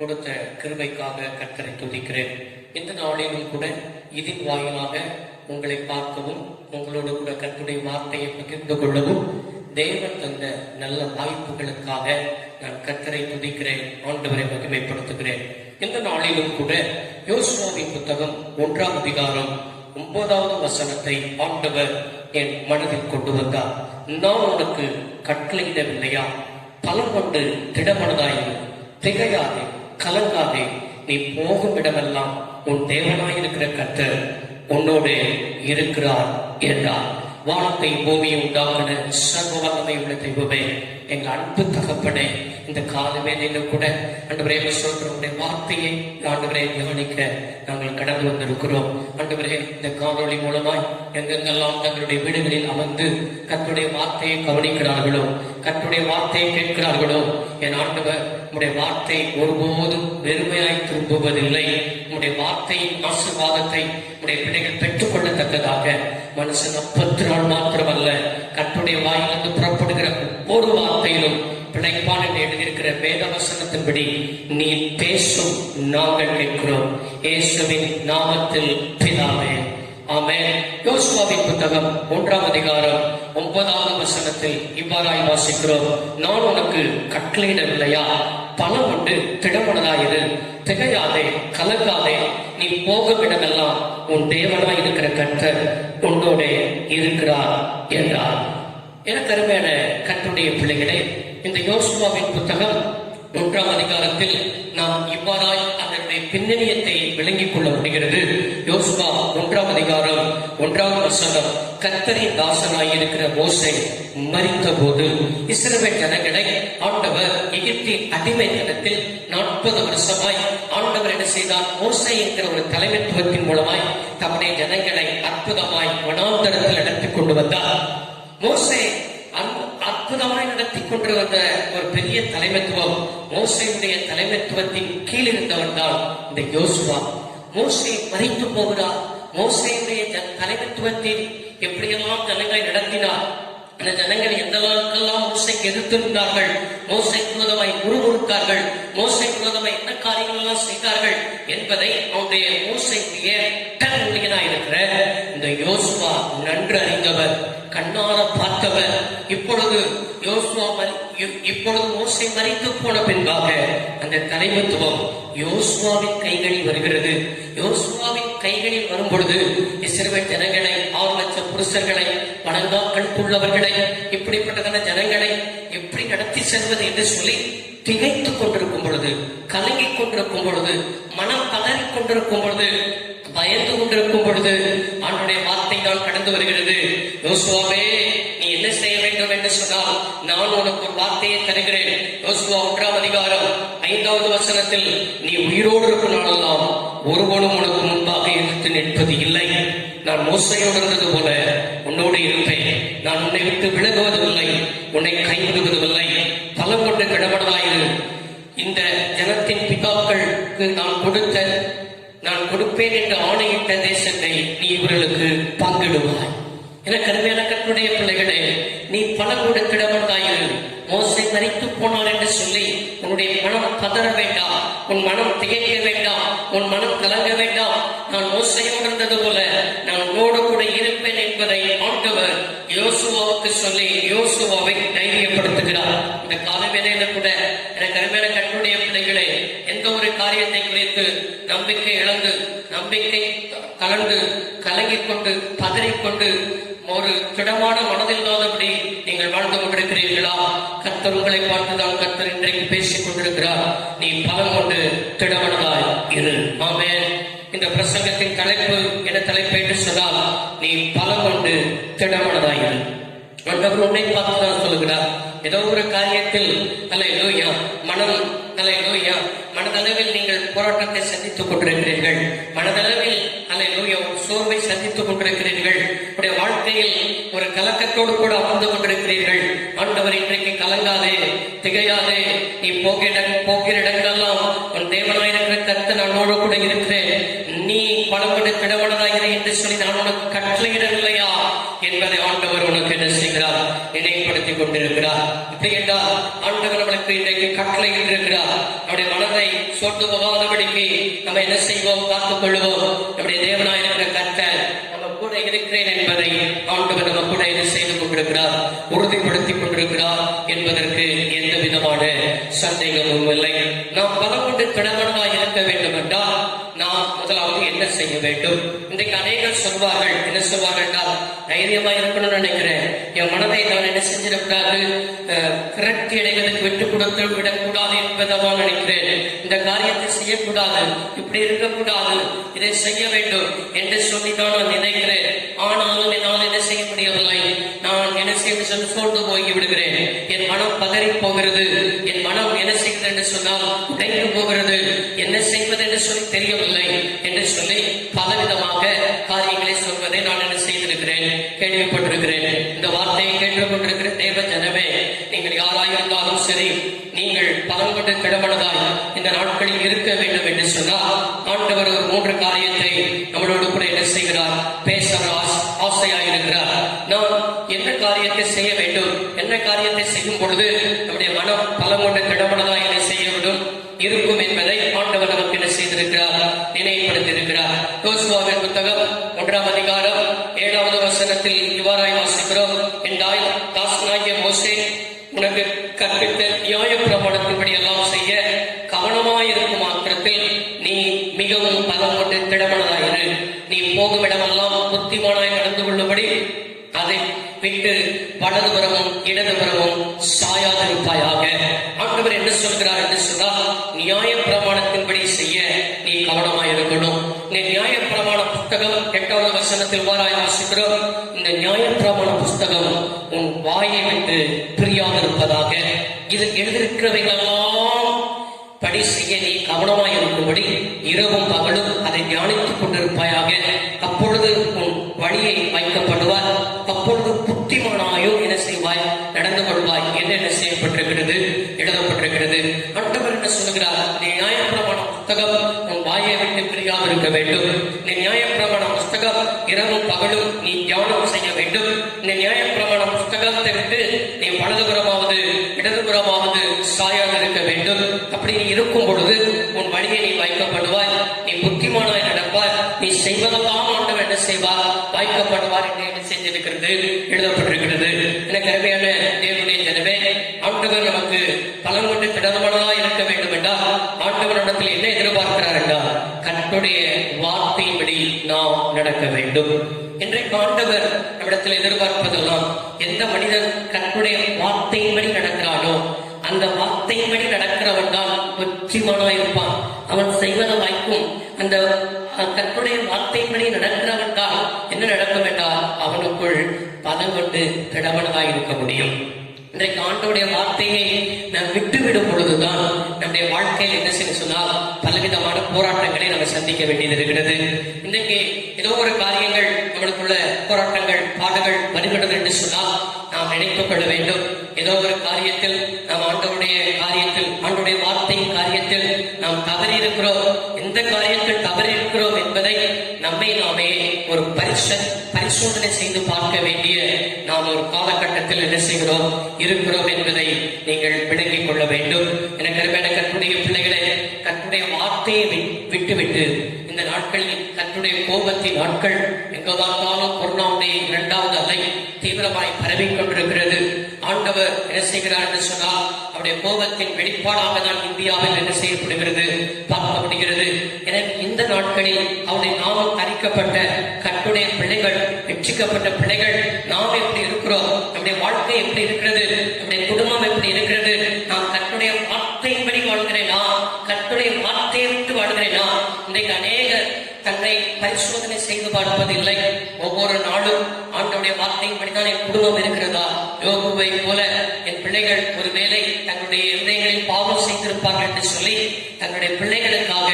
கொடுத்த கிருபைக்காக கர்த்தரை துதிக்கிறேன். இந்த நாளிலும் கூட இதன் வாயிலாக உங்களை பார்க்கவும் உங்களோடு கூட கர்த்தருடைய வார்த்தையை பகிர்ந்து கொள்ளவும் தேவன் தந்த நல்ல வாய்ப்புகளுக்காக நான் கர்த்தரை துதிக்கிறேன், ஆண்டவரை மகிமைப்படுத்துகிறேன். இந்த நாளிலும் கூட யோசுவாவின் புத்தகம் 1ஆம் அதிகாரம் 9வது வசனத்தை ஆண்டவர் என் மனதில் கொண்டு வந்தார். நான் உனக்கு கட்டளையிடவில்லையா? பலம் கொண்டு திடமனதாயிரு, திகையாதே, கலங்காதே, நீ போகும் இடமெல்லாம் உன் தேவனாயிருக்கிற கர்த்தர் உன்னோடு இருக்கிறார் என்றார். வானத்தை பூமியை உண்டாக்குன சர்வ வல்லமை உள்ள தெய்வமே, எங்க அன்பு தகப்பனே, இந்த கால வேளையில கூட ஆண்டவரே சொல்றவருடைய வார்த்தையை ஆண்டவரே தியானிக்க நாங்கள் கடந்து வந்திருக்கிறோம். ஆண்டவரே, இந்த காணொளி மூலமாய் எங்கெங்கெல்லாம் தங்களுடைய வீடுகளில் அமர்ந்து கர்த்தருடைய வார்த்தையை கவனிக்கிறார்களோ, கர்த்தருடைய வார்த்தையை கேட்கிறார்களோ, என் ஆண்டவர் உடைய வார்த்தை ஒருபோதும் வெறுமையாய் திரும்புவதில்லை. உடைய வார்த்தையின் ஆசீர்வாதத்தை உடைய பிள்ளைகள் பெற்றுக் கொள்ளத்தக்கதாக மனுஷன் அப்பத்தினால் மாத்திரமல்ல, கர்த்தருடைய வாயிலிருந்து புறப்படுகிற ஒவ்வொரு வார்த்தையிலும் பிழைப்பான் என்று எழுதியிருக்கிற வேதவசனத்தின்படி நீ பேசும் நாங்கள் கேட்கிறோம். இயேசுவின் நாமத்தில் பிதாவே, ஆமென். யோசுவாவின் புத்தகம் 1ஆம் அதிகாரம் 9வது வசனத்தில் இவ்வாறாய் வாசிக்கிறோம். நான் உனக்கு கட்டளையிடவில்லையா? பலம் கொண்டு திடமனதாயிரு, திகையாதே, கலங்காதே, நீ போகும் இடமெல்லாம் உன் தேவனாய் இருக்கிற கர்த்தர் உன்னோட இருக்கிறார் என்றார். எனக்கு அருமையான கர்த்தருடைய பிள்ளைகளே, இந்த யோசுவாவின் புத்தகம் 1ஆம் அதிகாரத்தில் நாம் இவ்வாறாய் அதனுடைய பின்னணியத்தை விளங்கிக் கொள்ள முடிகிறது. யோசுவா 1ஆம் அதிகாரம் 1வது வசனம், கர்த்தரின் தாசனாயிருக்கிற மோசே மரித்த போது இஸ்ரவேல் ஜனங்களை ஆண்டவர் எகிப்தின் அடிமைத்தனத்தில் 40 வருஷமாய் ஆண்டவர் என்ன செய்தார்? மோசே என்கிற ஒரு தலைமைத்துவத்தின் மூலமாய் தம்முடைய ஜனங்களை அற்புதமாய் வனாந்தரத்தில் நடத்தி கொண்டு வந்தார். மோசே அற்புதமாய் நடத்தி கொண்டு வந்த ஒரு பெரிய தலைமைத்துவம், மோசேயுடைய தலைமைத்துவத்தின் கீழ் இருந்தவர் தான் இந்த யோசுவா. மோசே மரித்து போகிறார். மோசேயுடைய தலைமைத்துவத்தில் எப்படியெல்லாம் ஜனங்களை நடத்தினார், அந்த ஜனங்கள் எந்த அளவுக்கெல்லாம் மோசைக்கு எதிர்த்திருந்தார்கள், மோசை விரோதமாய் முறுமுறுத்தார்கள், மோசை விரோதமாய் என்ன காரியங்கள் எல்லாம் செய்தார்கள் என்பதை அவனுடைய மோசையுடைய ஊழியனாயிருக்கிற இந்த யோசுவா நன்கு அறிந்தவர், கண்ணால பார்த்தவர். இப்பொழுது மோசே மரித்து போன பின்பாக அந்த தலைமைத்துவம் யோசுவாவின் கைகளில் வருகிறது. யோசுவாவின் கைகளில் வரும் பொழுது இஸ்ரவேல் ஜனங்களை, 6 லட்சம் புருஷர்களை, பணங்காக்களுக்குள்ளவர்களை, இப்படிப்பட்டதான ஜனங்களை எப்படி நடத்தி செல்வது என்று சொல்லி திகைத்துக் கொண்டிருக்கும் பொழுது, கலங்கிக் கொண்டிருக்கும் பொழுது, மனம் பதறிக் கொண்டிருக்கும் பொழுது, பயந்து கொண்டிருக்கும் பொழுது அவனுடைய வார்த்தை தான் கடந்து வருகிறது. யோசுவாவே, நீ என்ன செய்ய வேண்டும் என்று சொன்னால் நான் உனக்கு ஒரு வார்த்தையை தருகிறேன். யோசுவா 1ஆம் அதிகாரம் 5வது வசனத்தில், நீ உயிரோடு இருக்கும் நாளெல்லாம் ஒருவனும் உனக்கு முன்பாக எதிர்த்து நிற்பது இல்லை. நான் மோசையோடு இருந்தது போல உன்னோடு இருப்பேன். நான் உன்னை விட்டு விலகுவதில்லை, உன்னை கைவிடுவதில்லை. பலம் கொண்டு கிடவனாயிரு. இந்த ஜனத்தின் பிதாக்களுக்கு நான் கொடுப்பேன் என்று ஆணையிட்ட தேசத்தை நீ இவர்களுக்கு பங்கிடுவாய். எனக்கு அருமையான கர்த்தருடைய பிள்ளைகளே, நீ பலம் கொண்டு கிடவனாயிரு. மோசே மரித்து போனார் என்று சொல்லி உன்னுடைய மனம் பதற வேண்டாம், உன் மனம் திகைக்க வேண்டாம், உன் மனம் கலங்க வேண்டாம். நான் மோசையோடு இருந்தது போல நான் உன்னோடு கூட இருப்பேன் என்பதை ஆண்டவர் யோசுவாவுக்கு சொல்லி யோசுவாவை தைரியப்படுத்துகிறார். இந்த காலவேளையில கூட எனக்கு அருமையான கர்த்தருடைய பிள்ளைகளே, எந்த ஒரு காரியத்தை குறித்து நம்பிக்கை இழந்து, நம்பிக்கை கலந்து, கலங்கிக் கொண்டு, பதறிக்கொண்டு, ஒரு திடமான மனதில்லாதபடி நீங்கள் வாழ்ந்து கொண்டிருக்கிறீர்களா? கர்த்தர் உங்களை பார்த்துதான் கர்த்தர் இன்றைக்கு பேசிக் கொண்டிருக்கிறார். நீ பலம் கொண்டு திடமனதாய் இரு. ஆமென். இந்த பிரசங்கத்தின் தலைப்பு என்ன தலைப்பு என்று சொன்னால், நீ பலம் கொண்டு திடமனதாய் இரு. ஆண்டவர் உன்னை பார்த்துதான் சொல்லுகிறார். ஏதோ ஒரு காரியத்தில் அல்லேலூயா மனதளவில் நீங்கள் போராட்டத்தை சந்தித்துக் கொண்டிருக்கிறீர்கள், மனதளவில் அல்லேலூயா சோர்வை சந்தித்துக் கொண்டிருக்கிறீர்கள், உடைய வாழ்க்கையில் ஒரு கலக்கத்தோடு கூட அமர்ந்து கொண்டிருக்கிறீர்கள். ஆண்டவர் ஆண்டவர் இன்றைக்கு கலங்காதே, திகையாதே, நீ போகிற இடங்களெல்லாம் உன் தேவனாயிருக்கிற கர்த்தர் நம்மோடு கூட இருக்கிறேன், நீ பலப்பட்டு திடமனதாகிறே என்று சொல்லி நான் உனக்கு கட்டளையிடவில்லையா என்பதை ஆண்டவர் உனக்கு என்ன செய்கிறார், நினைவுபடுத்திக் கொண்டிருக்கிறார். இப்படி என்றால் ஆண்டவர் நம்மளுக்கு இன்றைக்கு கட்டளையிட்டிருக்கிறார். நம்முடைய மனதை சோர்ந்து போகாதபடிக்கு நம்ம என்ன செய்வோம், காத்துக் கொள்வோம். நம்முடைய தேவனாயிருக்கிற கர்த்தர் நம்ம கூட இருக்கிறேன் என்பதை ஆண்டவர் நம்ம கூட என்ன செய்து கொண்டிருக்கிறார், உறுதிப்படுத்திக் கொண்டிருக்கிறார் என்பதற்கு எந்த விதமான சந்தேகமும் இல்லை. நாம் பலம் கொண்டு திடமனதாய் இருக்க வேண்டும் என்றால் நாம் முதலாவது என்ன செய்ய வேண்டும்? இன்றைக்கு அநேகர் சொல்வார்கள், என்ன சொல்வார்கள் என்றால், தைரியமா இருக்கணும்னு நினைக்கிறேன், என் மனதை நான் என்ன செஞ்சிடக்கூடாது, திரட்டி அடைவதற்கு விட்டுக் கொடுத்து விடக்கூடாது என்பதான் நினைக்கிறேன், இந்த காரியத்தை செய்யக்கூடாது, இப்படி இருக்கக்கூடாது, இதை செய்ய வேண்டும் என்று சொல்லி தான் நான் நினைக்கிறேன். ஆனாலும் என்னால் என்ன செய்ய முடியவில்லை. நான் என்ன செய்ய சோர்ந்து போய் விடுகிறேன். என் மனம் பதறி போகிறது. என் மனம் என்ன செய்கிறது என்று சொன்னால் உடைந்து போகிறது. என்ன செய்வது என்று சொல்லி தெரியவில்லை என்று சொல்லி பலவிதமாக காரியங்களை சொல்வதை நான் என்ன செய்திருக்கிறேன், கேள்விப்பட்டிருக்கிறேன். இந்த வார்த்தையை கேட்டுக்கொண்டிருக்கிற தேவ ஜனமே, நீங்கள் யாராயிருந்தாலும் சரி, நீங்கள் பலம் கொண்டு திடமனதாய் இந்த நாட்களில் இருக்க வேண்டும் என்று சொன்னால் ஆண்டவர் ஒரு 3 காரியத்தை நம்மளோடு கூட என்ன செய்கிறார், பேச ஆசையாயிருக்கிறார். நாம் என்ன காரியத்தை செய்ய வேண்டும், என்ன காரியத்தை செய்யும் பொழுது நம்முடைய மனம் பலம் கொண்டு திடமனதாய் என்ன செய்யவிடும் இருக்கும் என்பதை ஆண்டவர் நமக்கு என்ன செய்திருக்கிறார், நினைவுபடுத்தியிருக்கிறார். யோசுவாவின் புத்தகம் 1ஆம் அதிகாரம் 7வது வசனத்தில் இவ்வாறாய் வாசிக்கிறோம், என் தாசனாகிய மோசே உனக்கு கற்பித்த நியாய பிரமாணத்தின்படி எல்லாம் செய்ய கவனமாயிருக்கும் மாத்திரத்தில் நீ மிகவும் பலம் கொண்டு திடமனதாயிரு. நீ போகும் இடமெல்லாம் புத்திமானாய் நடந்து கொள்ளும்படி அதை விட்டு வலதுபுறமும் இடதுபுறமும் சாயாதிருப்பாயாக. ஆண்டவர் என்ன சொல்கிறார் என்று சொன்னால், நியாய பிரமாணத்தின்படி செய்ய நீ கவனமாயிருக்கணும். இந்த நியாய பிரமாண புஸ்தகம் 8வது வசனத்தில் வாராய் வாசிக்கிறோம், இந்த நியாய பிரமாண புஸ்தகம் உன் வாயை விட்டு பிரியாதிருப்பதாக. இது எழுதியிருக்கிறவைகளெல்லாம் படி செய்ய நீ கவனமாயிருக்கும்படி இரவும் பகலும் அதை தியானித்துக் கொண்டிருப்பாயாக. அப்பொழுது உன் வழியை வைக்கப்படுவார், அப்பொழுது புத்திமானாயோ என்ன செய்வாய், நடந்து கொள்வாய் என்று என்ன செய்யப்பட்டிருக்கிறது, எழுதப்பட்டிருக்கிறது. ஆண்டவர் என்ன சொல்லுகிறார், நீ நியாயப்பிரமாண புஸ்தகம் உன் வாயை விட்டு பிரியாமல் இருக்க வேண்டும். நீ நியாயப்பிரமாண புஸ்தகம் இரவும் பகலும் நீ தியானம் செய்ய வேண்டும். இந்த நியாயப்பிரமாண புஸ்தகத்தை விட்டு நீ வலதுபுறமாவது இடதுபுறமாவது சாயாது இருக்க வேண்டும். அப்படி நீ இருக்கும் பொழுது உன் வழியை நீ வைக்கப்படுவாய், நீ புத்திமானாய் நடப்பாய், நீ செய்வதெல்லாம் ஆண்டவர் என்ன செய்வார், வாய்க்கப்படுவார் என்று என்ன செஞ்சிருக்கிறது, எழுதப்பட்டிருக்கிறது. எனக்கு அருமையான தேவனுடைய ஜனமே, ஆண்டவர் நமக்கு பலம் கொண்டு திடமனதாய் இருக்க வேண்டும் என்றால் ஆண்டவரிடத்தில் என்ன எதிர்பார்க்கிறார் என்றால் கர்த்தருடைய வார்த்தையின்படி நாம் நடக்க வேண்டும். இன்றைக்கு ஆண்டவர் நம்மிடத்தில் எதிர்பார்ப்பதெல்லாம், எந்த மனிதன் கர்த்தருடைய வார்த்தையின்படி நடக்கிறானோ அந்த வார்த்தையின்படி நடக்கிறவன் தான் வெற்றிமானாய் இருப்பான். அவன் செய்வத வாய்க்கும். அந்த கர்த்தருடைய வார்த்தையின்படி நடக்கிறவன் தான் என்ன நடக்கும் என்றால் அவனுக்குள் பலம் கொண்டு திடமனதாய் இருக்க முடியும். இன்றைக்கு ஆண்டவருடைய வார்த்தையை நாம் விட்டுவிடும் பொழுதுதான் நம்முடைய வாழ்க்கையில் என்ன செய்ய சொன்னால் பலவிதமான போராட்டங்களை நம்ம சந்திக்க வேண்டியது இருக்கிறது. இன்றைக்கு ஏதோ ஒரு காரியங்கள் நம்மளுக்குள்ள போராட்டங்கள் பாடுகள் வருகிறது என்று சொன்னால் நாம் நினைத்துக் கொள்ள வேண்டும், ஏதோ ஒரு காரியத்தில் நாம் ஆண்டவருடைய காரியத்தில் ஆண்டவருடைய வார்த்தையின் காரியத்தில் நாம் தவறி இருக்கிறோம். எந்த காரியத்தில் தவறி இருக்கிறோம் என்பதை நம்மை நாமே ஒரு பரிசோதனை செய்து பார்க்க வேண்டிய நாம் ஒரு காலகட்டத்தில் என்ன செய்கிறோம் இருக்கிறோம் என்பதை நீங்கள் விளங்கிக் கொள்ள வேண்டும். எனக்கு கர்த்தருடைய பிள்ளைகளை கர்த்தருடைய வார்த்தையை விட்டுவிட்டு இந்த நாட்களில் கர்த்தருடைய கோபத்தின் நாட்கள் எங்கு பார்த்தாலும் கொரோனாவுடைய 2வது அலை தீவிரமாய் பரவிக் கொண்டிருக்கிறது. ஆண்டவர் என்ன செய்கிறார் என்று சொன்னால் அவருடைய கோபத்தின் வெளிப்பாடாக தான் இந்தியாவில் என்ன செய்யப்படுகிறது பார்க்க முடிகிறது. எனவே இந்த நாட்களில் அவருடைய நாமம் தரிக்கப்பட்ட கர்த்தருடைய பிள்ளைகள், ரட்சிக்கப்பட்ட பிள்ளைகள் நாம் எப்படி இருக்கிறோம், நம்முடைய வாழ்க்கை எப்படி இருக்கிறது, நம்முடைய குடும்பம் எப்படி இருக்கிறது, நாம் கர்த்தருடைய வார்த்தையின்படி வாழ்கிறேனா, கர்த்தருடைய வார்த்தையை விட்டு வாழ்கிறேனா? இன்றைக்கு அநேகர் தன்னை பரிசோதனை செய்து பார்ப்பதில்லை. ஒவ்வொரு நாளும் ஆண்டவருடைய வார்த்தையின்படிதான் என் குடும்பம் இருக்கிறதா, யோகுவை போல என் பிள்ளைகள் ஒருவேளை தன்னுடைய இருதயங்களில் பாவம் செய்திருப்பார்கள் என்று சொல்லி தன்னுடைய பிள்ளைகளுக்காக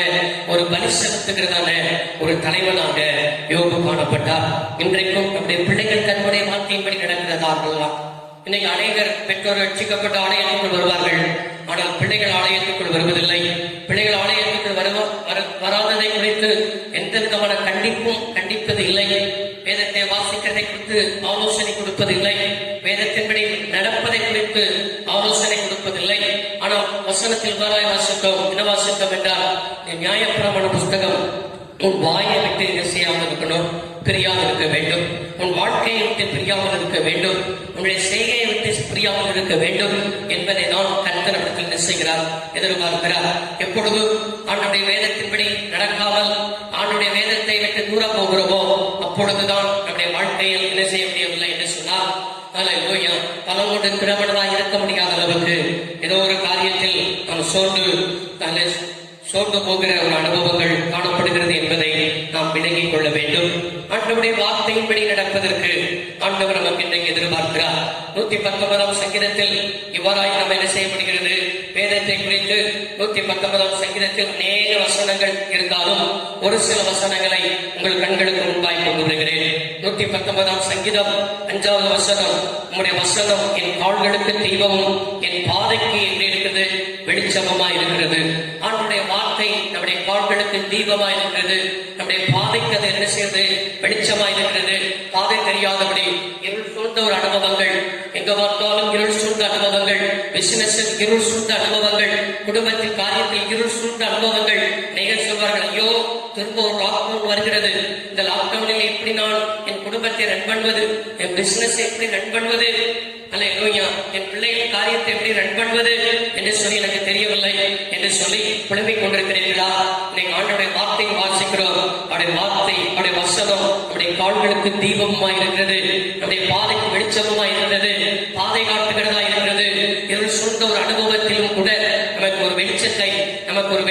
ஒரு பலி செலுத்துகிறதான ஒரு தலைவனாக யோகு காணப்பட்டார். இன்றைக்கும் நம்முடைய பிள்ளைகள் தன்னுடைய வார்த்தையின்படி நடக்கிறதார்களா? இன்னைக்கு அநேகர் பெற்றோர் ரட்சிக்கப்பட்ட ஆலயத்துக்குள் வருவார்கள், ஆனால் பிள்ளைகள் ஆலயத்துக்குள் வருவதில்லை. பிள்ளைகள் ஆலயத்துக்குள் வராததை குறித்து எந்த விதமான கண்டிப்பது இல்லை. வேதத்தை வாசிக்கிறதை குறித்து ஆலோசனை கொடுப்பது இல்லை. வேதத்தின்படி நடப்பதை குறித்து ஆலோசனை கொடுப்பதில்லை. ஆனால் வசனத்தில் வாசித்தோம், என்ன வாசித்தோம் என்றால், நியாயப்பிரமாண புஸ்தகம் உன் வாயை விட்டு என்ன செய்யாமல் இருக்கணும், பிரியாமல் இருக்க வேண்டும். உன் வாழ்க்கையை விட்டு பிரியாமல் இருக்க வேண்டும். உன்னுடைய செய்கையை விட்டு பிரியாமல் இருக்க வேண்டும் என்பதை தான் கர்த்தர் இடத்தில் என்ன செய்கிறார், எதிர்பார்க்கிறார். எப்பொழுது ஆண்டுடைய வேதத்தின்படி நடக்காமல் ஆண்டுடைய வேதத்தை விட்டு தூர போகிறோமோ அப்பொழுதுதான் நம்முடைய வாழ்க்கையில் என்ன செய்ய முடியவில்லை என்று சொன்னால், பலம் கொண்டு திறமனதாக இருக்க முடியாத அளவுக்கு ஏதோ ஒரு காரியத்தில் நாம் சோர்ந்து போகிற ஒரு அனுபவங்கள் காணப்படுகிறது என்பதை நாம் விளங்கிக் கொள்ள வேண்டும். ஆண்டவருடைய வார்த்தையின்படி நடப்பதற்கு ஆண்டவர் நமக்கு இன்றைக்கு எதிர்பார்க்கிறார். 119 சங்கீதத்தில் இவ்வாறாய் நம்ம என்ன செய்யப்படுகிறது, வேதத்தை குறித்து 119 சங்கீதத்தில் அநேக வசனங்கள் இருந்தாலும் ஒரு சில வசனங்களை உங்கள் கண்களுக்கு முன்பாய் கொண்டு வருகிறேன். 119 சங்கீதம் 5வது வசனம், உங்களுடைய வசனம் என் கால்களுக்கு தீபமும் என் பாதைக்கு எப்படி இருக்கிறது, வெளிச்சமமா இருக்கிறது. ஆண்டுடைய வார்த்தை நம்முடைய கால்களுக்கு தீபமா இருக்கிறது, நம்முடைய பாதைக்கு அது என்ன செய்யறது, வெளிச்சமா இருக்கிறது. பாதை தெரியாதபடி இருள் சூழ்ந்த ஒரு அனுபவங்கள், எங்க பார்த்தாலும் இருள் சூழ்ந்த அனுபவங்கள், பிசினஸில் இருள் சூழ்ந்த அனுபவங்கள், குடும்பத்தின் காரியத்தில் இருள் சூழ்ந்த அனுபவங்கள். நீங்கள் சொல்வார்கள், ஐயோ திரும்ப ஒரு லாக்டவுன் வருகிறது, இந்த லாக்டவுனில் எப்படி நான் என் குடும்பத்தை ரன் பண்ணுவது, என் பிசினஸ் எப்படி ரன் பண்ணுவது, என் பிள்ளைகளின் காரியத்தை எப்படி ரன் பண்ணுவது என்று சொல்லி எனக்கு தெரியவில்லை என்று சொல்லி புலம்பிக் கொண்டிருக்கிறீர்களா? இன்னைக்கு ஆண்டோடைய வார்த்தையை வாசிக்கிறோம். அவருடைய வார்த்தை, அவருடைய வசனம் நம்முடைய கால்களுக்கு தீபமா இருக்கிறது, நம்முடைய பாதைக்கு வெளிச்சமா இருக்கிறது, பாதை காட்டுகிறதா இருக்கிறது. இருள் சூழ்ந்த ஒரு அனுபவத்திலும் கூட நமக்கு ஒரு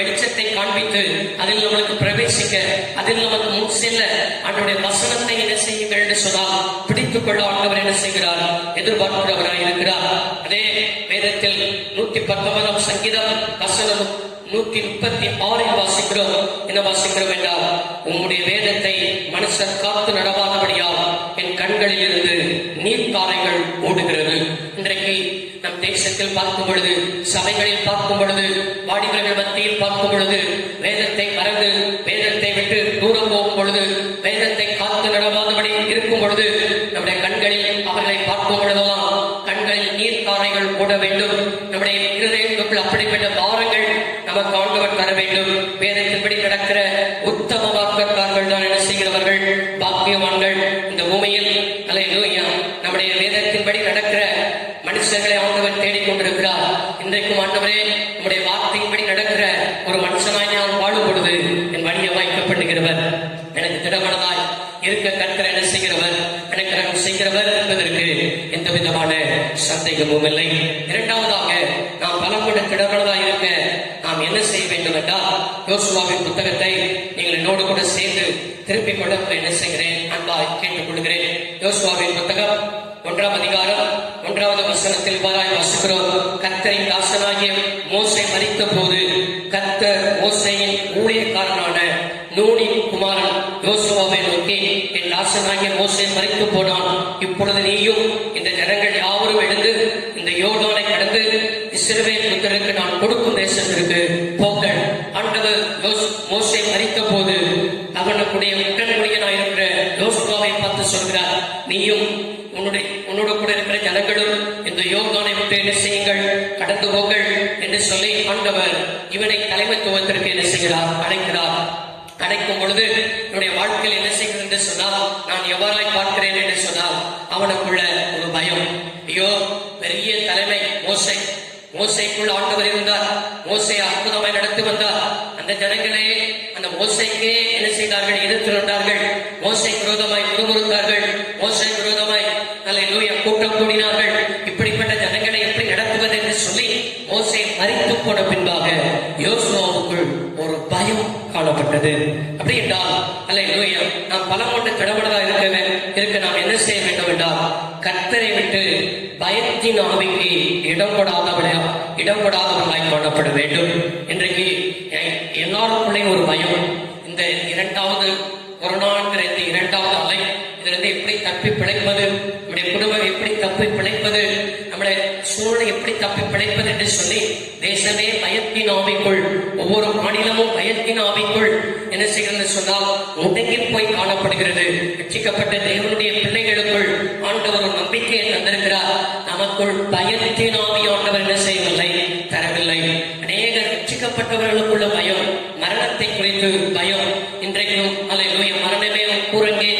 வெளிச்சத்தை காண்பித்து அதில் நமக்கு பிரவேசிக்க, அதில் நமக்கு முன் செல்ல ஆண்டவருடைய வசனத்தை என்ன செய்யுங்கள் என்று சொன்னால் பிடித்துக் கொள்ள ஆண்டவர் என்ன செய்கிறார், எதிர்பார்க்கிறவராய் இருக்கிறார். அதே வேதத்தில் 119 சங்கீதம் வசனம் 136 வாசிக்கிறோம். என்ன வாசிக்கிறோம் என்றால், உம்முடைய வேதத்தை மனுஷர் காத்து நடவாதபடியால் என் கண்களில் இருந்து நீர்த்தாரைகள் ஓடுகிறது. இன்றைக்கு நம் தேசத்தில் பார்க்கும் பொழுது, சபைகளில் பார்க்கும் பொழுது, வாடிக்கையாளர்கள் மத்தியில் பார்க்கும் பொழுது, வேதத்தை மறந்து வேதத்தை விட்டு தூரம் போகும் பொழுது, வேதத்தை காத்து நடவாதபடி இருக்கும் பொழுது, நம்முடைய கண்களில் அவர்களை பார்க்கும் பொழுதெல்லாம் கண்களில் நீர்த்தாரைகள் ஓட வேண்டும். நம்முடைய இருதயங்களுக்குள் அப்படிப்பட்ட பாரங்கள் நமக்கு ஆண்டவர் தர வேண்டும். வேதத்தின்படி நடக்கிற உத்தம வாக்கக்காரர்கள் தான் என்ன செய்கிறவர்கள், பாக்கியவான்கள். இந்த பூமியில் நம்முடைய வேதத்தின்படி நடக்கிற மனுஷங்களை ஆண்டவர் தேடிக்கொண்டிருக்கிறார். இன்றைக்கும் ஆண்டவரே, நம்முடைய வார்த்தையின்படி நடக்கிற ஒரு மனுஷனாய் நான் வாழும் பொழுது என் வழியை வாய்க்கப்படுகிறவர், எனக்கு திடமனதாய் இருக்க கர்த்தர் என்ன செய்கிறவர், எனக்கு நான் செய்கிறவர் என்பதற்கு எந்த விதமான சந்தேகமும் இல்லை. இரண்டாவதாக, நாம் பலம் கொண்ட திடமனதாய் இருக்க நாம் என்ன செய்ய வேண்டும் என்றால், யோசுவாவின் புத்தகத்தை நீங்கள் என்னோடு கூட சேர்ந்து திருப்பிக் கொள்ள என்ன செய்கிறேன், அன்பாய் கேட்டுக் கொள்கிறேன். யோசுவாவின் புத்தகம் 1ஆம் அதிகாரம் 1வது வசனத்தில் வாராய் வாசிக்கிறோம். கர்த்தரின் தாசனாகிய மோசே மரித்த போது கர்த்தர் மோசேயின் ஊழியக்காரனான நூனின் குமாரன் யோசுவாவை நோக்கி, என் தாசனாகிய மோசே மரித்து போனான், இப்பொழுது நீயும் இந்த ஜனங்கள் யாவரும் எழுந்து இந்த யோர்தானை கடந்து இஸ்ரவேல் புத்திரருக்கு நான் கொடுக்கும் தேசத்திற்கு போங்கள். ஆண்டவர் மோசே மரித்த போது அவனுடைய உடன்மொழியனாயிருக்கிற யோசுவாவை பார்த்து சொல்கிறார், நீயும் உன்னோட கூட இருக்கிற ஜனங்களும் இந்த யோர்தானை விட்டு என்ன செய்யுங்கள், கடந்து போங்கள் என்று சொல்லி ஆண்டவர் இவனை தலைமைத்துவத்திற்கு என்ன செய்கிறார், அழைக்கிறார். அழைக்கும் பொழுது என்னுடைய வாழ்க்கையில் என்ன செய்கிறது என்று சொன்னால், நான் எவ்வாறாய் பார்க்கிறேன் என்று சொன்னால், அவனுக்குள்ள ஒரு பயம். ஐயோ, பெரிய தலைமை மோசைக்குள் ஆண்டவர் இருந்தார், மோசை அற்புதமாய் நடத்தி வந்தார். அந்த ஜனங்களே அந்த மோசைக்கே என்ன செய்தார்கள், எதிர்த்து வந்தார்கள். மோசை விரோதமாய் முறுமுறுத்தார்கள், மோசை விரோதமாய் கூட்டம் கூடினார்கள். இப்படிப்பட்ட ஜனங்களை எப்படி நடத்துவது என்று சொல்லி மோசே மரித்து போன பின்பாக யோசுவாவுக்குள் ஒரு பயம் காணப்பட்டது. அப்படி என்றால் நாம் பலம் கொண்டு திடமனதா இருக்க நாம் என்ன செய்ய வேண்டும் என்றால், கர்த்தரை விட்டு பயத்தின் ஆவிக்கு இடம் கொடாதவர்களாய் காணப்பட வேண்டும். இன்றைக்கு எல்லாருக்குள்ளே ஒரு பயம். இந்த இரண்டாவது கொரோனா என்கிற இந்த இரண்டாவது அலை, இதிலிருந்து எப்படி தப்பி பிழைப்பது, நம்முடைய குடும்பம் எப்படி தப்பி பிழைப்பது, நம்முடைய சூழலை எப்படி தப்பி பிழைப்பது என்று சொல்லி தேசமே பயத்தின் ஆவிக்குள், ஒவ்வொரு மாநிலமும் பயத்தின் ஆவிக்குள் என்ன செய்கிறது சொன்னால் முடங்கி போய் காணப்படுகிறது. ரட்சிக்கப்பட்ட தேவனுடைய பிள்ளைகளுக்குள் ஆண்டவர் ஒரு நம்பிக்கையை தந்திருக்கிறார். நமக்குள் பயத்தின் ஆவி ஆண்டவர் என்ன செய்யவில்லை, தரவில்லை. அநேக ரட்சிக்கப்பட்டவர்களுக்குள்ள பயம், மரணத்தை குறித்து பயம். இன்றைக்கும் அல்லேலூயா, மரணமே கூறங்கே,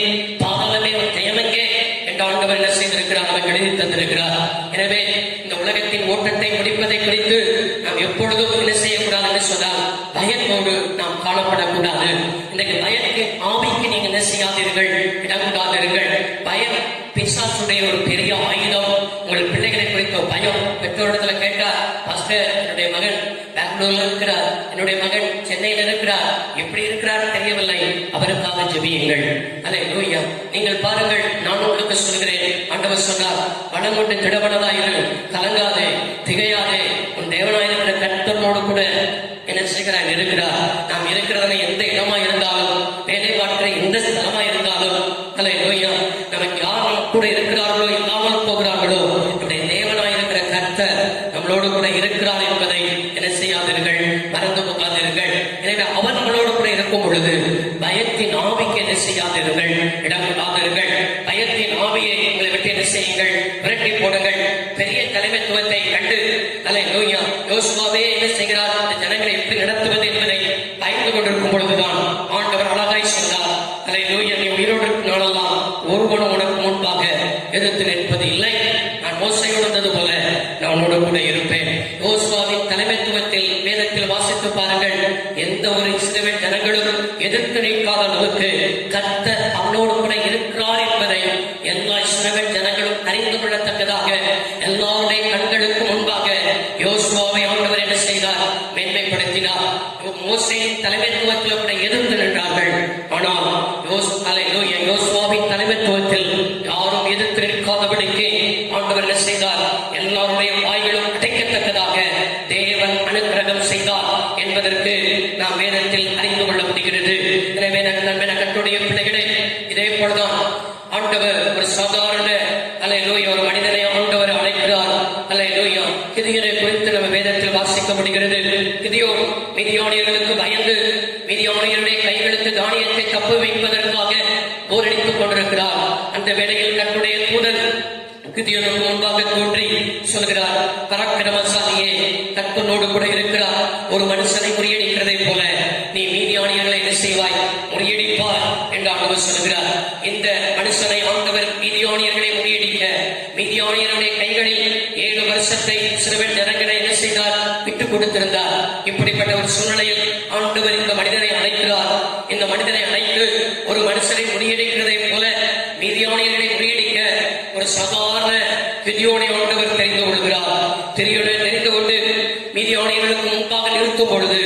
பாதாளமே ஜெயமெங்கே என்ற ஆண்டவர் என்ன செய்திருக்கிறார், அவர் எழுதி தந்திருக்கிறார். எனவே இந்த உலகத்தின் ஓட்டத்தை முடிப்பதை குறித்து நாம் எப்பொழுதும் என்ன செய்யக்கூடாது என்று சொன்னால் பயத்தோடு நாம் காணப்படக்கூடாது. இன்றைக்கு பயத்தின் ஆவிக்கு நீங்க என்ன செய்யாதீர்கள், இடம் கொடாதீர்கள். பயம் பிசாசுடைய ஒரு பெரிய ஆயுதம். உங்கள் பிள்ளைகளை குறித்த பயம். பெற்றோரிடத்துல கேட்டா, பாஸ்டர் என்னுடைய மகன் பெங்களூர்ல இருக்கிறார், என்னுடைய மகன் சென்னையில் இருக்கிறார், எப்படி இருக்கிறார் தெரியவில்லை, அவருக்காக ஜெபியுங்கள். அல்லேலூயா. நீங்கள் பாருங்கள், நான் உங்களுக்கு சொல்கிறேன், ஆண்டவர் சொன்னார், மனம் கொண்டு திடவனதாயிரு, கலங்காதே, திகையாதே, உன் தேவனாயிருக்கிற கர்த்தரோடு கூட என்ன செய்கிறார், இருக்கிறார். நாம் இருக்கிறதனை எந்த இடமா இருந்தாலும், வேலை பார்க்கிற எந்த ஸ்தலமா இருந்தாலும், அல்லேலூயா, நமக்கு யார் கூட இருக்கிறார்களோ இல்லாமல் போகிறார்களோ, நம்முடைய தேவனாயிருக்கிற கர்த்தர் நம்மளோடு கூட இருக்கிறார் என்பதை என்ன செய்யாதீர்கள், மறந்து போகாதீர்கள். எனவே அவர் நம்மளோடு கூட இருக்கும் பொழுது பயத்தின் ஆவிக்கு என்ன செய்யாதீர்கள், இடம் கொடாதீர்கள். பயத்தின் ஆவியை உங்களை விட்டு என்ன செய்யுங்கள், விரட்டி போடுங்கள். பெரிய தலைமைத்துவத்தை கண்டு அல்லேலூயா யோசுவாவே என்ன செய்கிறார், அந்த ஜனங்களை எப்படி நடத்துவது என்பதை பயந்து கொண்டிருக்கும் பொழுதுதான் ஆண்டவர் அழகாய் சொன்னார், அல்லேலூயா, நீ உயிரோடு இருக்கும் நாளெல்லாம் ஒருவனும் உனக்கு முன்பாக எதிர்த்து நிற்பது இல்லை. நான் மோசையோடு இருந்தது போல நான் உன்னோடு கூட இருப்பேன். யோசுவாவின் தலைமைத்துவத்தில் வேதத்தில் வாசித்து பாருங்கள், எந்த ஒரு இஸ்ரவேல் ஜனங்களும் எதிர்த்து நிற்காத அளவுக்கு கர்த்தர் அவனோடு கூட இருக்கிறார் என்பதை எல்லா இஸ்ரவேல் ஜனங்களும் அறிந்து கொள்ளத்தக்கதாக எல்லாருடைய கண்களுக்கு முன்பாக யோசுவாவை ஆண்டவர் என்ன செய்தார், மேன்மைப்படுத்தினார். மோசேயின் தலைமைத்துவத்தில் கூட எதிர்த்து நின்றார்கள். ஆனால் யோசுவாவின் தலைமைத்துவத்தில் யாரும் எதிர்த்து நிற்காதபடிக்கு ஆண்டவர் என்ன செய்தார், எல்லாருடைய வாய்களும் அடைக்கத்தக்கதாக தேவன் அனுக்கிரகம் செய்தார் என்பதற்கு நாம் வேதத்தில் அறிந்து கொள்ள முடிகிறது. எனவே கர்த்தருடைய பிள்ளைகளே, இதே போலதான் ஆண்டவர் ஒரு சாதாரண அல்லேலூயா ஒரு மனிதனை ஆண்டவர் அழைக்கிறார். அல்லேலூயா, கிதியோனை குறித்து நம்ம வேதத்தில் வாசிக்க முடிகிறது. கிதியோன் மிதியானியர்களுக்கு பயந்து மிதியானியருடைய கைகளுக்கு தானியத்தை தப்பு வைப்பதற்காக போரடித்துக் கொண்டிருக்கிறார். அந்த வேளையில் கர்த்தருடைய தூதன் கிதியோனுக்கு முன்பாக தோன்றி சொல்கிறார், பராக்கிரமசாலியே, கர்த்தனோடு கூட இருக்கிறார். ஒரு மனுஷனை முறியடிக்கிறதை போல நீ மீதியானியர்களை என்ன செய்வாய், முறியடிப்பார் என்று ஆண்டவர் சொல்கிறார். இந்த மனுஷனை ஆண்டவர் மீதியானியர்களை முறியடிக்க மீதியானியருடைய கைகளில் 7 வருஷத்தை இஸ்ரவேல் ஜனங்களை என்ன செய்தார், விட்டுக் கொடுத்திருந்தார். இப்படிப்பட்ட ஒரு சூழ்நிலையில் ஆண்டவர் இந்த மனிதனை அழைக்கிறார். இந்த மனிதனை அழைத்து ஒரு மனுஷனை முறியடிக்கிறதை போல மீதியானியர்களை முறியடிக்க ஒரு சாதாரண கிதியோனை ஆண்டவர் தெரிந்து கொள்கிறார். தெரிந்து கொண்டு மீதியானியர்களுக்கு முன்பாக நிறுத்தும் பொழுது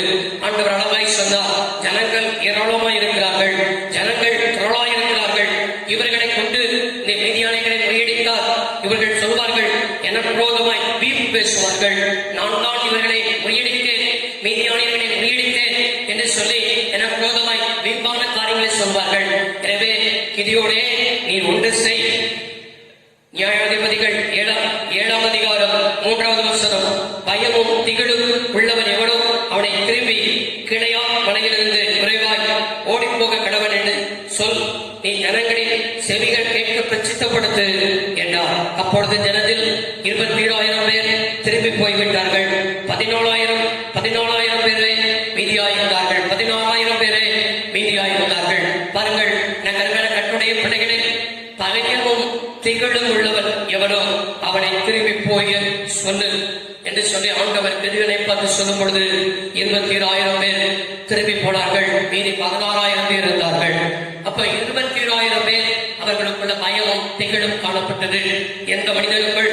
ஆண்டவர் அழகாய் சொன்னார், ஜனங்கள் ஏராளமாய் இருக்கிறார்கள், ஜனங்கள் திரளாய் இருக்கிறார்கள். இவர்களை கொண்டு இந்த மீதியானியர்களை முறியடித்தால் இவர்கள் சொல்வார்கள், எனக்கு விரோதமாய் வீம்பு பேசுவார்கள், நான் தான் இவர்களை முறியடித்தேன், மீதியானியர்களை முறியடித்தேன் என்று சொல்லி எனக்கு விரோதமாய் வீம்பான காரியங்களை சொல்வார்கள். எனவே கிதியோனே, நீ ஒன்று செய். நியாயாதிபதிகள் 7ஆம் அதிகாரம் 3வது வசனம், பயமும் திகிலும் உள்ளவன் எவனோ அவனை திரும்பி கிளையா மலையிலிருந்து விரைவாய் ஓடிப்போக கடவன் என்று சொல், நீ ஜனங்களின் செவிகள் கேட்க பிரசித்தப்படுத்து என்றார். அப்பொழுது ஜனத்தில் 27,000 பேர் திரும்பி போய்விட்டார்கள். 14,000 பேரை மீதியாயிருந்தார்கள். 14,000 பேரை மீதியாயிருந்தார்கள். பாருங்கள், நகரமான கர்த்தருடைய பிள்ளைகளே, பயமும் திகழும் உள்ளவன் எவனோ அவனை திரும்பி போய் சொல்லு என்று சொல்லி ஆண்டவர் கிதியோனை பார்த்து சொல்லும் பொழுது 27,000 பேர் திரும்பி போனார்கள். மீதி 16,000 பேர் இருந்தார்கள். அப்ப 27,000 பேர் அவர்களுக்குள்ள பயமும் திகழும் காணப்பட்டது. எந்த மனிதனுக்குள்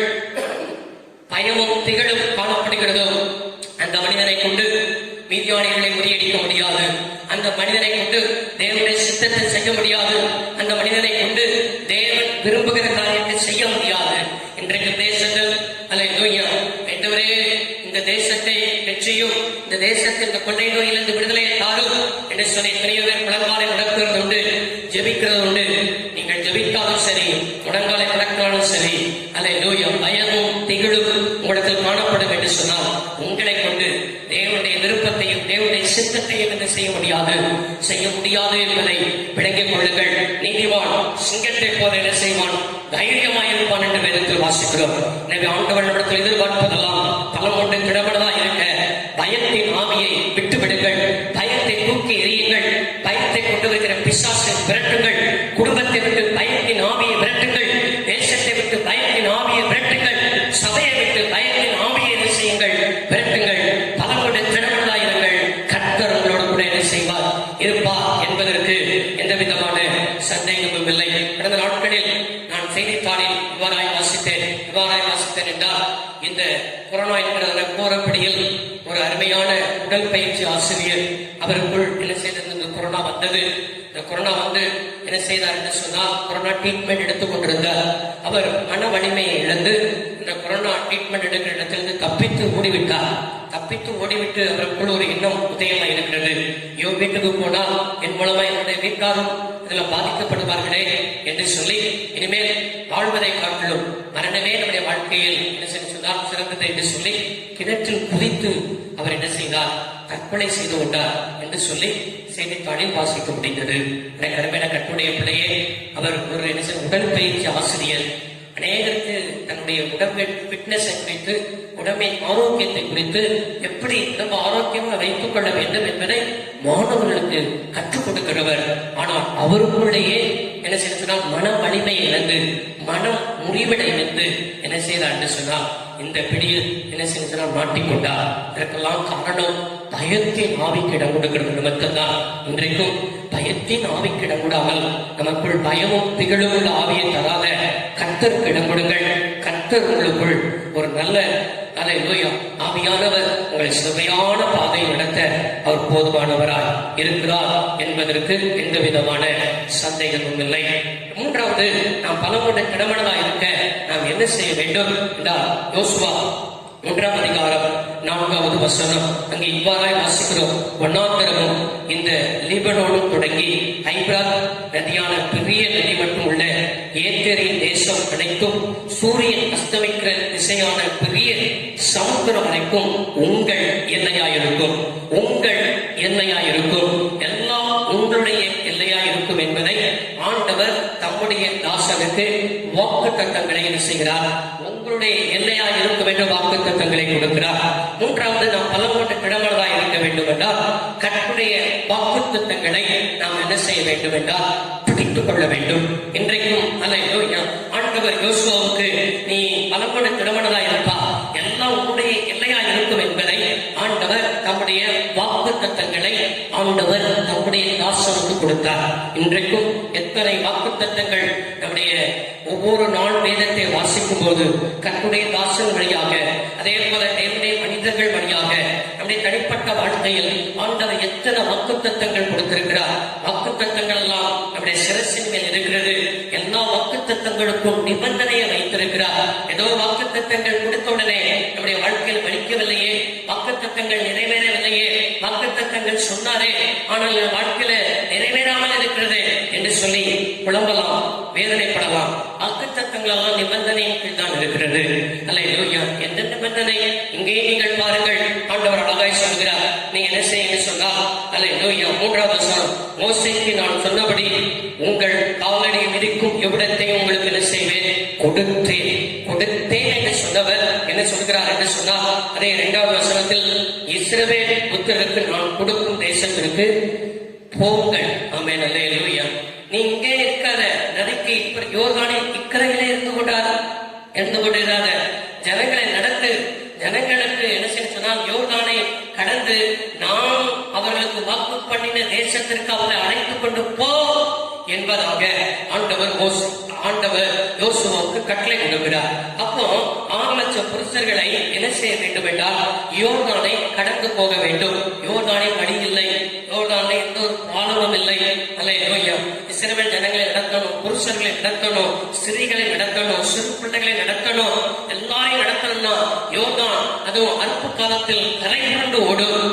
பயமும் திகழும் காணப்படுகிறதோ அந்த மனிதனை கொண்டு மீதியானியர்களை முறியடிக்க முடியாது. அந்த மனிதனை கொண்டு தேவனுடைய சித்தத்தை செய்ய முடியாது. அந்த மனிதனை கொண்டு தேவன் விரும்புகிற காரியத்தை செய்ய முடியாது. இன்றைக்கு தேசத்தில் அல்லேலூயா, ஆண்டவரே, இந்த தேசத்தை வெற்றியும் இந்த தேசத்தின் கொள்ளை நோயிலிருந்து விடுதலையை தாரும் என்று சொல்லி எத்தனையோ பேர் முழங்காலை முடக்கிறது உண்டு, ஜெபிக்கிறது உண்டு. நீங்கள் ஜெபித்தாலும் சரி, முழங்காலை முடக்கினாலும் இருந்தாலும் சரி, அல்லேலூயா, பயமும் திகிலும் உங்களிடத்தில் காணப்படும் என்று சொன்னால் உங்களை கொண்டு தேவனுடைய விருப்பத்தையும் தேவனுடைய சித்தத்தையும் என்ன செய்ய முடியாது என்பதை விளங்கிக் கொள்ளுங்கள். நீதிவான் சிங்கத்தை போல என்ன செய்வான்? தைரியமாயிருப்பான் என்று வேதத்தில் வாசிக்கிறோம். எனவே ஆண்டவர் நம்மிடத்தில் எதிர்பார்ப்பதெல்லாம் பலம் கொண்டு திடமனதா இருக்க பயத்தின் ஆவியை விட்டுவிடுங்கள். பயத்தை தூக்கி எறியுங்கள். பயத்தை கொண்டு வருகிற பிசாசை விரட்டுங்கள். குடும்பத்தை விட்டு பயத்தின் ஆவியை விரட்டுங்கள். தேசத்தை விட்டு பயத்தின் ஆவியை விரட்டுங்கள். சபையை விட்டு பயத்தின் ஆவியை என்ன செய்யுங்கள்? விரட்டுங்கள். பலம் கொண்டு திடமனதா இருங்கள். கர்த்தர் உங்களோடு கூட என்ன செய்வார்? இருப்பார் என்பதற்கு எந்த விதமான சந்தேகமும் இல்லை. கடந்த நாட்களில் நான் செய்தித்தாளில் இவ்வாறாய் வாசித்தேன் என்றால், இந்த கொரோனா என்கிற கோரப்படியில் ஒரு அருமையான உடல் பயிற்சி ஆசிரியர் அவருக்குள் என்ன செய்தது? இந்த கொரோனா வந்தது. இந்த கொரோனா வந்து என்ன செய்தார் என்று சொன்னால், கொரோனா ட்ரீட்மெண்ட் எடுத்துக் கொண்டிருந்தார். அவர் மன வலிமையை இழந்து இந்த கொரோனா ட்ரீட்மெண்ட் எடுக்கிற இடத்திலிருந்து தப்பித்து ஓடிவிட்டு அவருக்குள் ஒரு எண்ணம் உதயமாக இருக்கிறது. வீட்டுக்கு போனால் என் மூலமா என்னுடைய வீட்டாரும் இதில் பாதிக்கப்படுவார்களே என்று சொல்லி, இனிமேல் வாழ்வதை காட்டிலும் மரணமே நம்முடைய வாழ்க்கையில் என்ன சொன்னால் சிறந்தது என்று சொல்லி கிணற்றில் குதித்து அவர் என்ன செய்தார்? தற்கொலை செய்து கொண்டார் என்று சொல்லி செய்தித்தாளில் வாசிக்க முடிந்தது. கடுமையான கட்டுடைய பிள்ளையே, அவர் ஒரு என்ன உடல் பயிற்சி ஆசிரியர். அநேகருக்கு தன்னுடைய உடம்பு ஃபிட்னஸை குறித்து, உடம்பின் ஆரோக்கியத்தை குறித்து எப்படி நம்ம ஆரோக்கியமாக வைத்துக் கொள்ள வேண்டும் என்பதை மாணவர்களுக்கு கற்றுக் கொடுக்கிறவர். ஆனால் அவருக்குள்ளேயே என்ன செய்ய சொன்னால் மன வலிமை இழந்து, மனம் முறிவடைந்து என்ன செய்தார் என்று சொன்னால் இந்த பிடியில் என்ன செய்ய சொன்னால் மாட்டிக்கொண்டார். இதற்கெல்லாம் காரணம் பயத்தின் ஆவிக்கு இடம் கொடுக்கிறது நிமித்தம்தான். இன்றைக்கும் பயத்தின் ஆவிக்கு இடம் கூடாமல் நமக்குள் பயமும் திகழும் உள்ள ஆவியை தராத கர்த்தருக்கு இடம் கொடுங்கள். கர்த்தர் உங்களுக்குள் ஒரு நல்ல ஆவியானவர் உங்களை சுவையான பாதையை நடத்த அவர் போதுமானவராய் இருக்கிறார் என்பதற்கு எந்த விதமான சந்தேகமும் இல்லை. மூன்றாவது, நாம் பலமுறை திடமனதாக இருக்க நாம் என்ன செய்ய வேண்டும் என்றால், யோசுவா 1ஆம் அதிகாரம் 4வது வசனம் அங்கே இவ்வாறாய் வாசிக்கிறோம். வண்ணாந்தரமும் இந்த லீபனோனும் தொடங்கி ஐப்ராத் நதியான பெரிய நதி மட்டும் உள்ள ஏத்தேரின் தேசம் அனைத்தும் சூரியன் அஸ்தமிக்கிற திசையான பெரிய சமுத்திரம் வரைக்கும் உங்கள் எல்லையாயிருக்கும். எல்லாம் உங்களுடைய எல்லையாயிருக்கும் என்பதை ஆண்டவர் தம்முடைய தாசனுக்கு வாக்கு தத்தங்களை என்ன செய்கிறார்? உங்களுடைய எல்லையாக இருக்கும் என்று வாக்கு தத்தங்களை கொடுக்கிறார். மூன்றாவது, நாம் பலமோட்டு கிடமனதாக இருக்க வேண்டும் என்றால் கர்த்தருடைய வாக்கு தத்தங்களை நாம் என்ன செய்ய வேண்டும் என்றால் பிடித்துக் கொள்ள வேண்டும். இன்றைக்கும் ஆண்டவர் யோசுவாவுக்கு நீ பலமோடு கிடமனதாக இருப்பா, எல்லாம் உங்களுடைய எல்லையாக இருக்கும் என்பதை ஆண்டவர் தம்முடைய வாக்கு தத்தங்களை ஆண்டவர் தம்முடைய தாசனுக்கு கொடுத்தார். இன்றைக்கும் எத்தனை வாக்கு தத்தங்கள் நம்முடைய ஒவ்வொரு நாள் வேதத்தை வாசிக்கும் போது கர்த்தருடைய தாசன் வழியாக, அதே போல தேவனுடைய மனிதர்கள் வழியாக நம்முடைய தனிப்பட்ட வாழ்க்கையில் ஆண்டவர் எத்தனை வாக்கு தத்தங்கள் கொடுத்திருக்கிறார். வாக்கு தத்தங்கள் எல்லாம் நம்முடைய சிரசின் மேல் இருக்கிறது. எல்லா வாக்கு தத்தங்களுக்கும் நிபந்தனையை வைத்திருக்கிறார். ஏதோ வாக்கு தத்தங்கள் கொடுத்த உடனே நம்முடைய வாழ்க்கையில் வலிக்கவில்லையே, வாக்கு தத்தங்கள் நிறைவேறவில்லையே, வாக்கு தத்தங்கள் சொன்னாரே ஆனால் என் வாழ்க்கையில நிறைவேறாமல் இருக்கிறது என்று சொல்லி குழம்பலாம், வேதனைப்படலாம். வாக்கு தத்தங்கள் எல்லாம் நிபந்தனையின் கீழ் தான் இருக்கிறது. அல்லேலூயா. எந்த நிபந்தனை? இங்கே நீங்கள் பாருங்கள், ஆண்டவர் அழகாய் சொல்கிறார். நீங்க என்ன செய்ய சொன்னால், அல்லேலூயா, 3வது வசனம், மோசேக்கு நான் சொன்னபடி உங்கள் காலடி மிதிக்கும் எவ்விடத்தையும் உங்களுக்கு என்ன செய்வேன்? கொடுத்தேன் என்று சொன்னவர் என்ன சொல்கிறார் என்று சொன்னால், அதே 2வது வசனத்தில் இஸ்ரவேல் புத்திரருக்கு நான் கொடுக்கும் தேசத்திற்கு போங்கள். ஆமென். அல்லேலூயா. நீ இங்கே இருக்காத, நதிக்கு யோர்தானை இக்கரையிலே இருந்து கொண்டிருக்காத, ஜனங்களை நடத்து. ஜனங்களுக்கு என்ன செய்ய சொன்னால் யோர்தானை கடந்து நாம் அவர்களுக்கு வாக்கு பண்ணின தேசத்திற்கு அவரை அழைத்துக் கொண்டு போ என்பதாக ஆண்டவர் யோசுவாவுக்கு கட்டளை கொடுக்கிறார். அப்போ 6 லட்சம் புருஷர்களை என்ன செய்ய வேண்டும் என்றால் யோர்தானை கடந்து போக வேண்டும். யோர்தானை வழி இல்லை, யோர்தானை எந்த ஒரு பாலமும் இல்லை. அல்லேலூயா. இஸ்ரவேல் ஜனங்களை நடத்தணும், புருஷர்களை நடத்தணும், ஸ்திரீகளை நடத்தணும், சிறு பிள்ளைகளை நடத்தணும், எல்லாரையும் நடத்தணும்னா யோர்தான் அதுவும் அற்ப காலத்தில் கரை புரண்டு ஓடும்.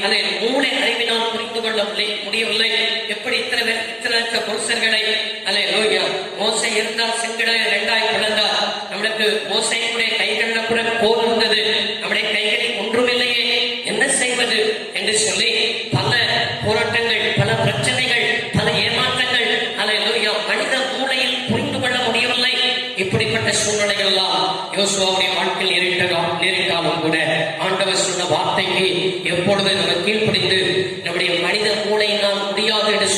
அதை மூளை அறிவினால் புரிந்து கொள்ள முடியவில்லை. எப்படி இத்தனை புருஷர்களை மோசை இருந்தால் செங்கடலை 2ஆய் பிளந்தார். நம்மளுக்கு மோசையுடைய கைகளில் கூட கோல் இருந்தது, நம்முடைய கைகளில் ஒன்றுமில்லையே, என்ன செய்வது என்று சொல்லி பல போராட்டங்கள், பல பிரச்சனைகள், பல ஏமாற்றங்கள் மனித மூளையில் புரிந்து கொள்ள முடியவில்லை. இப்படிப்பட்ட சூழ்நிலைகள் எல்லாம் யோசுவாவுடைய வாழ்க்கையில் நேரிட்டாலும் கூட ஆண்டவர் சொன்ன வார்த்தைக்கு எப்பொழுது நம்ம கீழ்ப்படிந்து நம்முடைய மனித மூளையினால் முடியாது என்று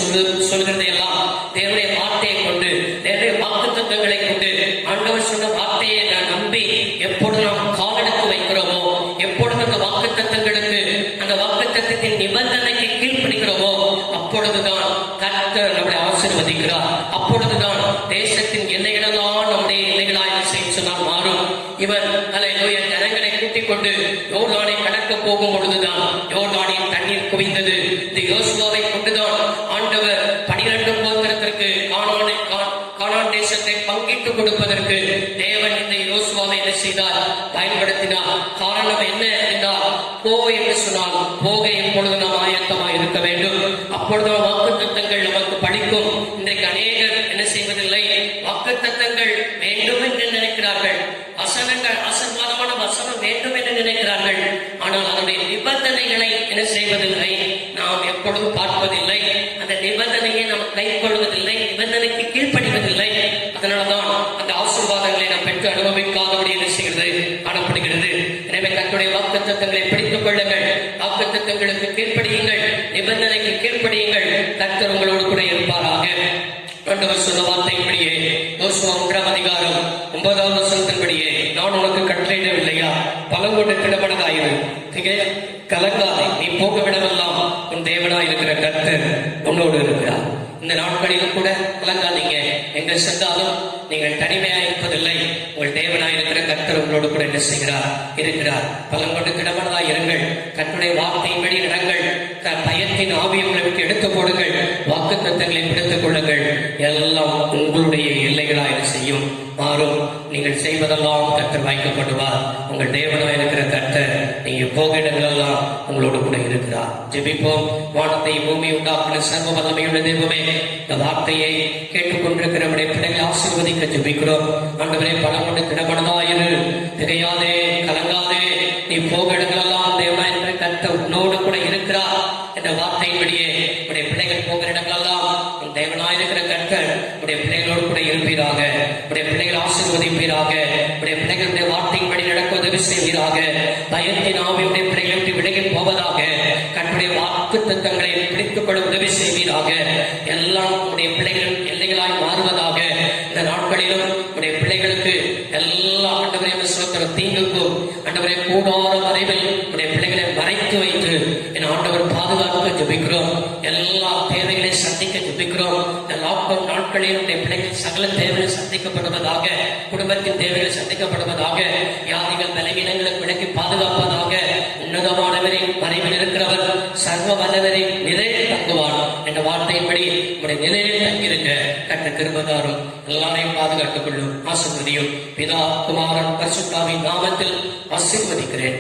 சொல்கிறதை எல்லாம் தேவனுடைய வார்த்தையை கொண்டு, தேவனுடைய வாக்குத்தத்தங்களை கொண்டு, ஆண்டவர் சொன்ன வார்த்தையை நான் நம்பி எப்பொழுது நாம் காலெடுத்து வைக்கிறோமோ, எப்பொழுது அந்த வாக்குத்தத்தங்களுக்கு, அந்த வாக்குத்தத்தின் நிபந்தனைக்கு கீழ்ப்படுகிறோமோ, அப்பொழுதுதான் கர்த்தர் நம்மை ஆசீர்வதிக்கிறார். அப்பொழுதுதான் தேசத்தின் எல்லைகளெல்லாம் நம்முடைய எல்லைகளாய் சொன்னால் மாறும். இவன் ஜனங்களை கூட்டிக் கொண்டு யோர்தானை கடக்க போகும் பொழுதுதான் யோர்தானின் தண்ணீர் குவிந்தது. இந்த யோசுவாவை கொண்டுதான் ஆண்டவர் 12 கோத்திரத்திற்கு கானான் தேசத்தை பங்கிட்டு கொடுப்பதற்கு தேவன் இந்த யோசுவாவை என்ன செய்தார்? பயன்படுத்தினார். காரணம் என்ன என்றால், போ என்று சொன்னால் போக எப்பொழுது நாம் ஆயத்தமாக இருக்க வேண்டும். அப்பொழுது வாக்குத்தத்தங்கள் நமக்கு பலிக்கும். இன்றைக்கு அநேகர் என்ன செய்வதில்லை, வாக்குத்தத்தங்கள் வேண்டும் என்று நினைக்கிறார்கள், அசம்பாதமான வசனம் வேண்டும் என்று நினைக்கிறார்கள். ஆனால் அதனுடைய நிபந்தனைகளை என்ன செய்வதில்லை, நாம் எப்பொழுதும் பார்ப்பதில்லை. அந்த நிபந்தனையை நாம் கை கொள்வதில்லை, நிபந்தனைக்கு கீழ்ப்படிவதில்லை. அதனாலதான் அந்த ஆசீர்வாதங்களை நாம் பெற்று அனுபவிக்காதபடி என்ன செய்கிறது காணப்படுகிறது. எனவே கர்த்தருடைய வாக்குத்தத்தங்களை பிடித்துக் கொள்ளுங்கள், வாக்குத்தத்தங்களுக்கு கீழ்ப்படியுங்கள், நிபந்தனைக்கு கீழ்ப்படியுங்கள். கர்த்தர் உங்களோடு கூட இருப்பாராக. ஆண்டவர் சொன்ன வார்த்தையின்படியே யோசுவா 1ஆம் அதிகாரம் 9வது வசனத்தின்படியே, நான் உனக்கு கட்டளையிடவில்லையா? பலங்கொண்டு திடமனதாயிரு, கலங்காதே, நீ போக விடமெல்லாம் உன் தேவனாய் இருக்கிற கர்த்தர் உன்னோடு இருக்கிறார். இந்த நாட்களிலும் கூட கலங்காதீங்க. எங்க சென்றாலும் நீங்கள் தனிமையா இருப்பதில்லை. உங்கள் தேவனாய் இருக்கிற கர்த்தர் உங்களோடு கூட என்ன செய்கிறார்? இருக்கிறார். பலங்கொண்டு திடமனதாய் இருங்கள், கர்த்தருடைய வார்த்தையின்படி நடங்கள், பயத்தின் ஆவியை உங்களை விட்டு எடுத்து போடுங்கள், வாக்குத்தத்தங்களை பிடித்துக் கொள்ளுங்கள். எல்லாம் உங்களுடைய எல்லைகளாக செய்யும் மாறும். நீங்கள் செய்வதெல்லாம் கர்த்தர் வாய்க்கப்படுவார். உங்கள் தேவனாய் இருக்கிற கர்த்தர் நீங்க போக இடங்களெல்லாம் உங்களோடு கூட இருக்கிறார். ஜெபிப்போம். வானத்தை பூமி உண்டாக்குன சர்வ வல்லமையுள்ள தெய்வமே, இந்த வார்த்தையை கேட்டுக்கொண்டிருக்கிற நம்முடைய பிள்ளைகளை ஆசீர்வதிக்க ஜெபிக்கிறோம். ஆண்டவரே, பலம் கொண்டு திடமனதாயிரு, திகையாதே, கலங்காதே, நீ போக இடங்களெல்லாம் தேவனாய் இருக்கிற கர்த்தர் உன்னோடு கூட இருக்கிறார் என்ற வார்த்தையின்படியே உடைய பிள்ளைகள் போகிற இடங்களெல்லாம் உன் தேவனாய் இருக்கிற கர்த்தர் உடைய பிள்ளைகளோடு கூட இருப்பீராக. உடைய பிள்ளைகள் ஆசீர்வதிப்பீராக. உடைய பிள்ளைகளுடைய வார்த்தையின்படி நடக்க உதவி செய்வீராக. பயத்தின் ஆவியுடைய பிள்ளைகளை விட்டு விலகி போவதாக. கர்த்தருடைய வாக்குத்தத்தங்களை பிடித்துக் கொள்ள உதவி செய்வீராக. எல்லாம் உடைய பிள்ளைகள் எல்லைகளாய் மாறுவதாக. இந்த நாட்களிலும் உடைய பிள்ளைகளுக்கு எல்லா ஆண்டவரே தீங்குக்கும் ஆண்டவரை கூடார மறைவில் உடைய பிள்ளைகளை மறைத்து வைத்து என் ஆண்டவர் பாதுகாக்க ஜெபிக்கிறோம். எல்லா தேவைகளை சந்திக்க ஜெபிக்கிறோம். இந்த லாக்டவுன் நாட்களில் உடைய பிள்ளைகள் சகல தேவைகள் சந்திக்கப்படுவதாக. குடும்பத்தின் தேவைகள் சந்திக்கப்படுவதாக. வியாதிகள் பலவீனங்களுக்கு விலக்கி பாதுகாப்பதாக. உன்னதமானவரின் மறைவில் இருக்கிறவர் சர்வ வல்லவரின் நிலையில் தங்குவான் என்ற வார்த்தையின்படி உடைய நிலையில் தங்கியிருக்க கர்த்தர் கிருபைதாரும் எல்லாரையும் பாதுகாத்துக் கொள்ளும். ஆசீர்வதியும். பிதா, குமாரன், பரிசுத்தாவின் நாமத்தில் ஆசீர்வதிக்கிறேன்.